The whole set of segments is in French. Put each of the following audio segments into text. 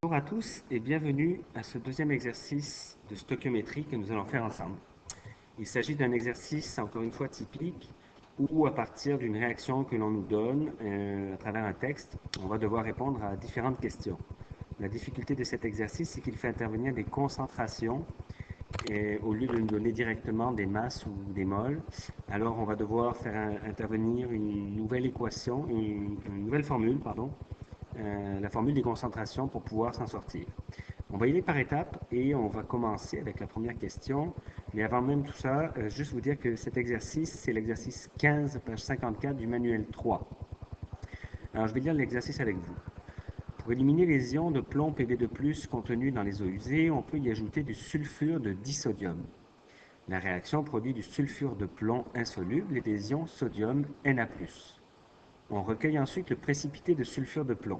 Bonjour à tous et bienvenue à ce deuxième exercice de stoichiométrie que nous allons faire ensemble. Il s'agit d'un exercice, encore une fois, typique où, à partir d'une réaction que l'on nous donne à travers un texte, on va devoir répondre à différentes questions. La difficulté de cet exercice, c'est qu'il fait intervenir des concentrations au lieu de nous donner directement des masses ou des moles. Alors, on va devoir faire intervenir une nouvelle équation, une nouvelle formule, pardon, la formule des concentrations pour pouvoir s'en sortir. On va y aller par étapes et on va commencer avec la première question. Mais avant même tout ça, juste vous dire que cet exercice, c'est l'exercice 15, page 54 du manuel 3. Alors, je vais lire l'exercice avec vous. Pour éliminer les ions de plomb Pb2+, contenus dans les eaux usées, on peut y ajouter du sulfure de disodium. La réaction produit du sulfure de plomb insoluble et des ions sodium Na+. On recueille ensuite le précipité de sulfure de plomb.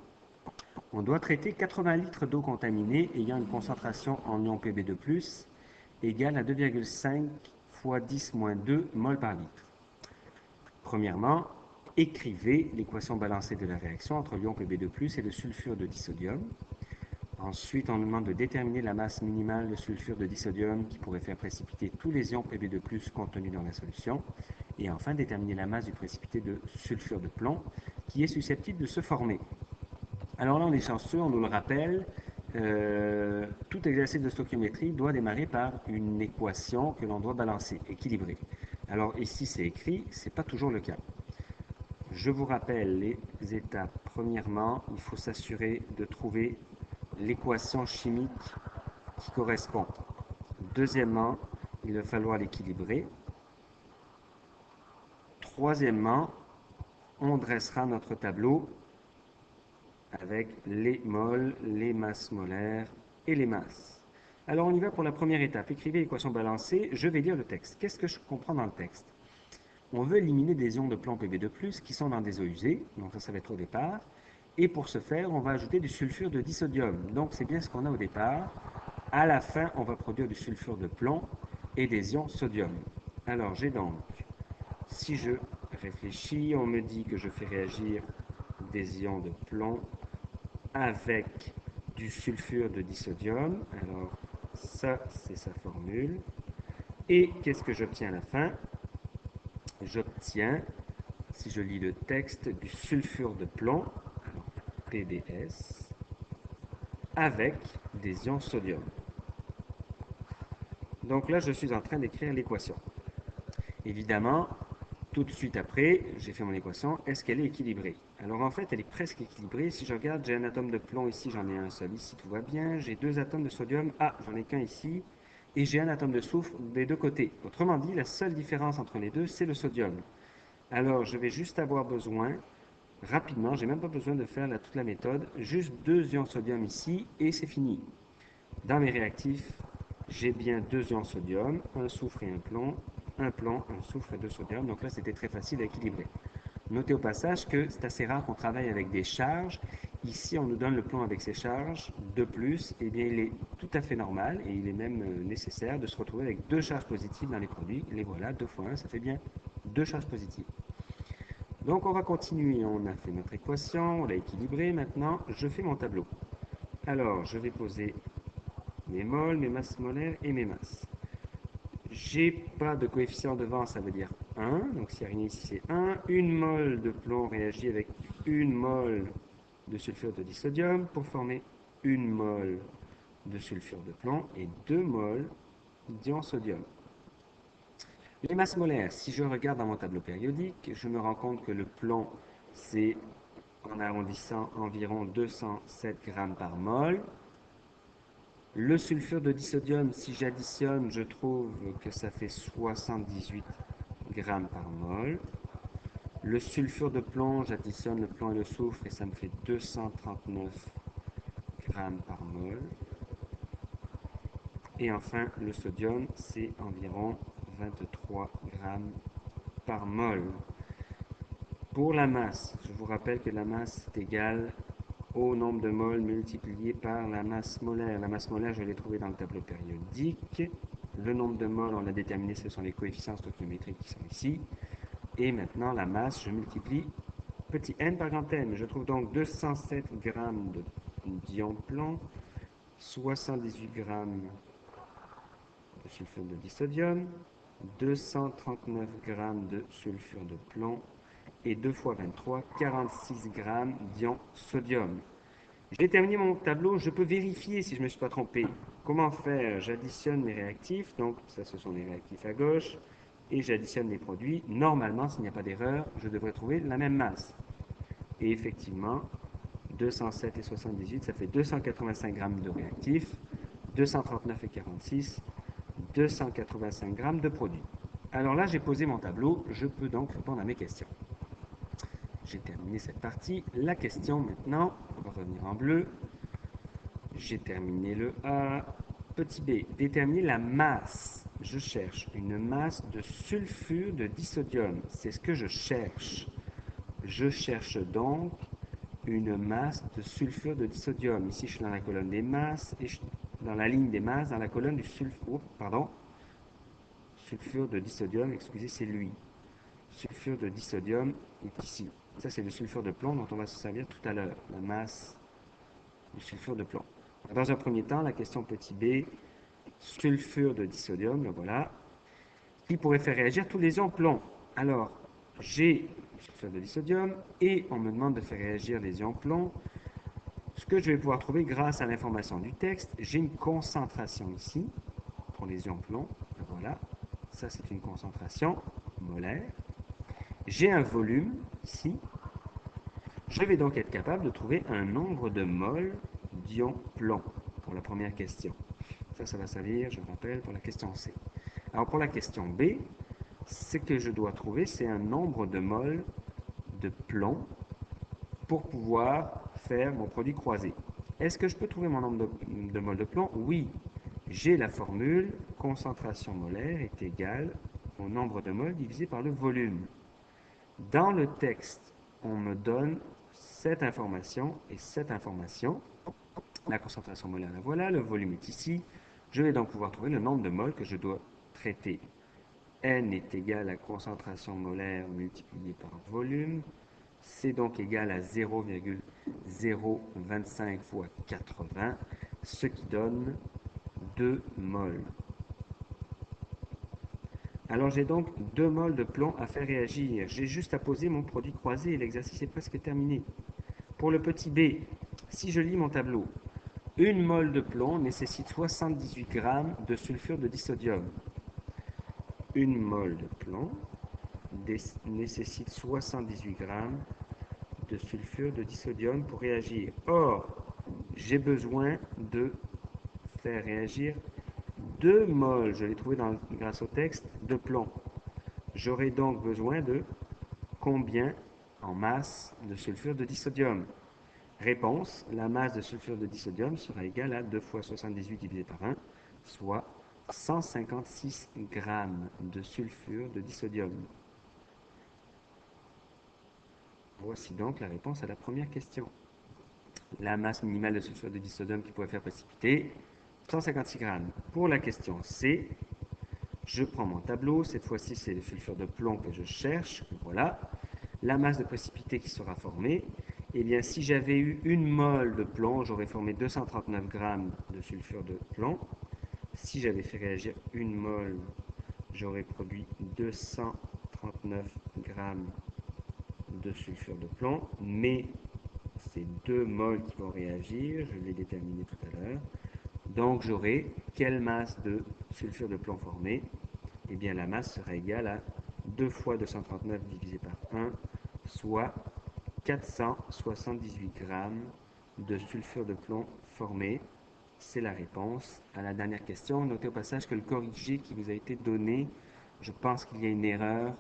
On doit traiter 80 litres d'eau contaminée ayant une concentration en ion Pb2+, égale à 2,5 fois 10-2 mol par litre. Premièrement, écrivez l'équation balancée de la réaction entre l'ion Pb2+ et le sulfure de disodium. Ensuite, on nous demande de déterminer la masse minimale de sulfure de disodium qui pourrait faire précipiter tous les ions Pb2+ contenus dans la solution. Et enfin, déterminer la masse du précipité de sulfure de plomb qui est susceptible de se former. Alors là, on est chanceux, on nous le rappelle, tout exercice de stoichiométrie doit démarrer par une équation que l'on doit balancer, équilibrer. Alors ici, c'est écrit, ce n'est pas toujours le cas. Je vous rappelle les étapes. Premièrement, il faut s'assurer de trouver l'équation chimique qui correspond. Deuxièmement, il va falloir l'équilibrer. Troisièmement, on dressera notre tableau avec les moles, les masses molaires et les masses. Alors on y va pour la première étape. Écrivez l'équation balancée. Je vais lire le texte. Qu'est-ce que je comprends dans le texte? On veut éliminer des ions de plomb Pb2+, qui sont dans des eaux usées. Donc ça va être au départ. Et pour ce faire, on va ajouter du sulfure de disodium. Donc c'est bien ce qu'on a au départ. À la fin, on va produire du sulfure de plomb et des ions sodium. Alors j'ai donc, si je réfléchis, on me dit que je fais réagir des ions de plomb avec du sulfure de disodium. Alors, ça, c'est sa formule. Et qu'est-ce que j'obtiens à la fin? J'obtiens, si je lis le texte, du sulfure de plomb, alors PbS, avec des ions sodium. Donc là, je suis en train d'écrire l'équation. Évidemment, tout de suite après, j'ai fait mon équation, est-ce qu'elle est équilibrée? Alors en fait, elle est presque équilibrée. Si je regarde, j'ai un atome de plomb ici, j'en ai un seul ici, tout va bien. J'ai deux atomes de sodium, j'en ai qu'un ici. Et j'ai un atome de soufre des deux côtés. Autrement dit, la seule différence entre les deux, c'est le sodium. Alors, je vais juste avoir besoin, rapidement, j'ai même pas besoin de faire toute la méthode, juste deux ions sodium ici, et c'est fini. Dans mes réactifs, j'ai bien deux ions sodium, un soufre et un plomb, un soufre et deux sodium. Donc là, c'était très facile à équilibrer. Notez au passage que c'est assez rare qu'on travaille avec des charges. Ici, on nous donne le plomb avec ses charges. De plus, eh bien, il est tout à fait normal et il est même nécessaire de se retrouver avec deux charges positives dans les produits. Les voilà, 2 fois 1, ça fait bien deux charges positives. Donc, on va continuer. On a fait notre équation, on l'a équilibrée. Maintenant, je fais mon tableau. Alors, je vais poser mes moles, mes masses molaires et mes masses. J'ai pas de coefficient devant, ça veut dire 1. Donc s'il n'y a rien ici, c'est 1. Une mole de plomb réagit avec une mole de sulfure de disodium pour former une mole de sulfure de plomb et 2 moles d'ion sodium. Les masses molaires, si je regarde dans mon tableau périodique, je me rends compte que le plomb, c'est, en arrondissant, environ 207 grammes par mol. Le sulfure de disodium, si j'additionne, je trouve que ça fait 78 grammes par mol. Le sulfure de plomb, j'additionne le plomb et le soufre et ça me fait 239 grammes par mol. Et enfin, le sodium, c'est environ 23 grammes par mol. Pour la masse, je vous rappelle que la masse est égale au nombre de moles multiplié par la masse molaire. La masse molaire, je l'ai trouvée dans le tableau périodique. Le nombre de moles, on l'a déterminé, ce sont les coefficients stoichiométriques qui sont ici. Et maintenant, la masse, je multiplie petit n par grand n. Je trouve donc 207 grammes de d'ion plomb, 78 g de sulfure de disodium, 239 g de sulfure de plomb et 2 fois 23, 46 g d'ion sodium. J'ai terminé mon tableau, je peux vérifier si je ne me suis pas trompé. Comment faire? J'additionne mes réactifs, donc ça ce sont les réactifs à gauche, et j'additionne les produits. Normalement, s'il n'y a pas d'erreur, je devrais trouver la même masse. Et effectivement, 207 et 78, ça fait 285 g de réactifs, 239 et 46, 285 g de produits. Alors là, j'ai posé mon tableau, je peux donc répondre à mes questions. J'ai terminé cette partie. La question maintenant, on va revenir en bleu. J'ai terminé le A. Petit b, déterminer la masse. Je cherche une masse de sulfure de disodium. C'est ce que je cherche. Je cherche donc une masse de sulfure de disodium. Ici, je suis dans la colonne des masses et dans la ligne des masses, dans la colonne du sulfure, sulfure de disodium, excusez, c'est lui. Sulfure de disodium est ici. Ça, c'est le sulfure de plomb dont on va se servir tout à l'heure, la masse du sulfure de plomb. Dans un premier temps, la question petit b, sulfure de disodium, le voilà, qui pourrait faire réagir tous les ions plomb. Alors, j'ai le sulfure de disodium et on me demande de faire réagir les ions plomb. Ce que je vais pouvoir trouver grâce à l'information du texte, j'ai une concentration ici pour les ions plomb. Voilà, ça c'est une concentration molaire. J'ai un volume ici. Je vais donc être capable de trouver un nombre de moles d'ion plomb pour la première question. Ça va servir, je rappelle, pour la question C. Alors pour la question B, ce que je dois trouver, c'est un nombre de moles de plomb pour pouvoir faire mon produit croisé. Est-ce que je peux trouver mon nombre de moles de plomb? Oui. J'ai la formule concentration molaire est égale au nombre de moles divisé par le volume. Dans le texte, on me donne cette information et cette information. La concentration molaire, la voilà, le volume est ici. Je vais donc pouvoir trouver le nombre de moles que je dois traiter. N est égal à concentration molaire multiplié par volume. C'est donc égal à 0,025 fois 80, ce qui donne 2 moles. Alors j'ai donc 2 moles de plomb à faire réagir. J'ai juste à poser mon produit croisé et l'exercice est presque terminé. Pour le petit b, si je lis mon tableau, une mole de plomb nécessite 78 g de sulfure de disodium. Une mole de plomb nécessite 78 g de sulfure de disodium pour réagir. Or, j'ai besoin de faire réagir 2 moles, je l'ai trouvé grâce au texte, de plomb. J'aurai donc besoin de combien en masse de sulfure de disodium? Réponse, la masse de sulfure de disodium sera égale à 2 fois 78 divisé par 1, soit 156 g de sulfure de disodium. Voici donc la réponse à la première question. La masse minimale de sulfure de disodium qui pourrait faire précipiter, 156 g. Pour la question C, je prends mon tableau, cette fois-ci c'est le sulfure de plomb que je cherche, voilà. La masse de précipité qui sera formée, eh bien si j'avais eu une mole de plomb, j'aurais formé 239 g de sulfure de plomb. Si j'avais fait réagir une mole, j'aurais produit 239 g de sulfure de plomb, mais c'est 2 moles qui vont réagir, je l'ai déterminé tout à l'heure. Donc j'aurai quelle masse de sulfure de plomb formée? Eh bien la masse sera égale à 2 fois 239 divisé par 1, soit 478 g de sulfure de plomb formé. C'est la réponse à la dernière question. Notez au passage que le corrigé qui vous a été donné, je pense qu'il y a une erreur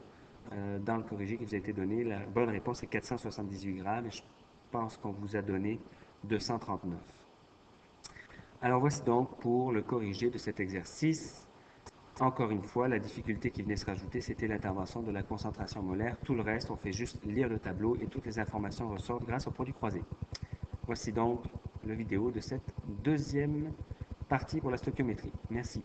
dans le corrigé qui vous a été donné. La bonne réponse est 478 g et je pense qu'on vous a donné 239. Alors voici donc pour le corrigé de cet exercice. Encore une fois, la difficulté qui venait se rajouter, c'était l'intervention de la concentration molaire. Tout le reste, on fait juste lire le tableau et toutes les informations ressortent grâce au produit croisé. Voici donc la vidéo de cette deuxième partie pour la stoichiométrie. Merci.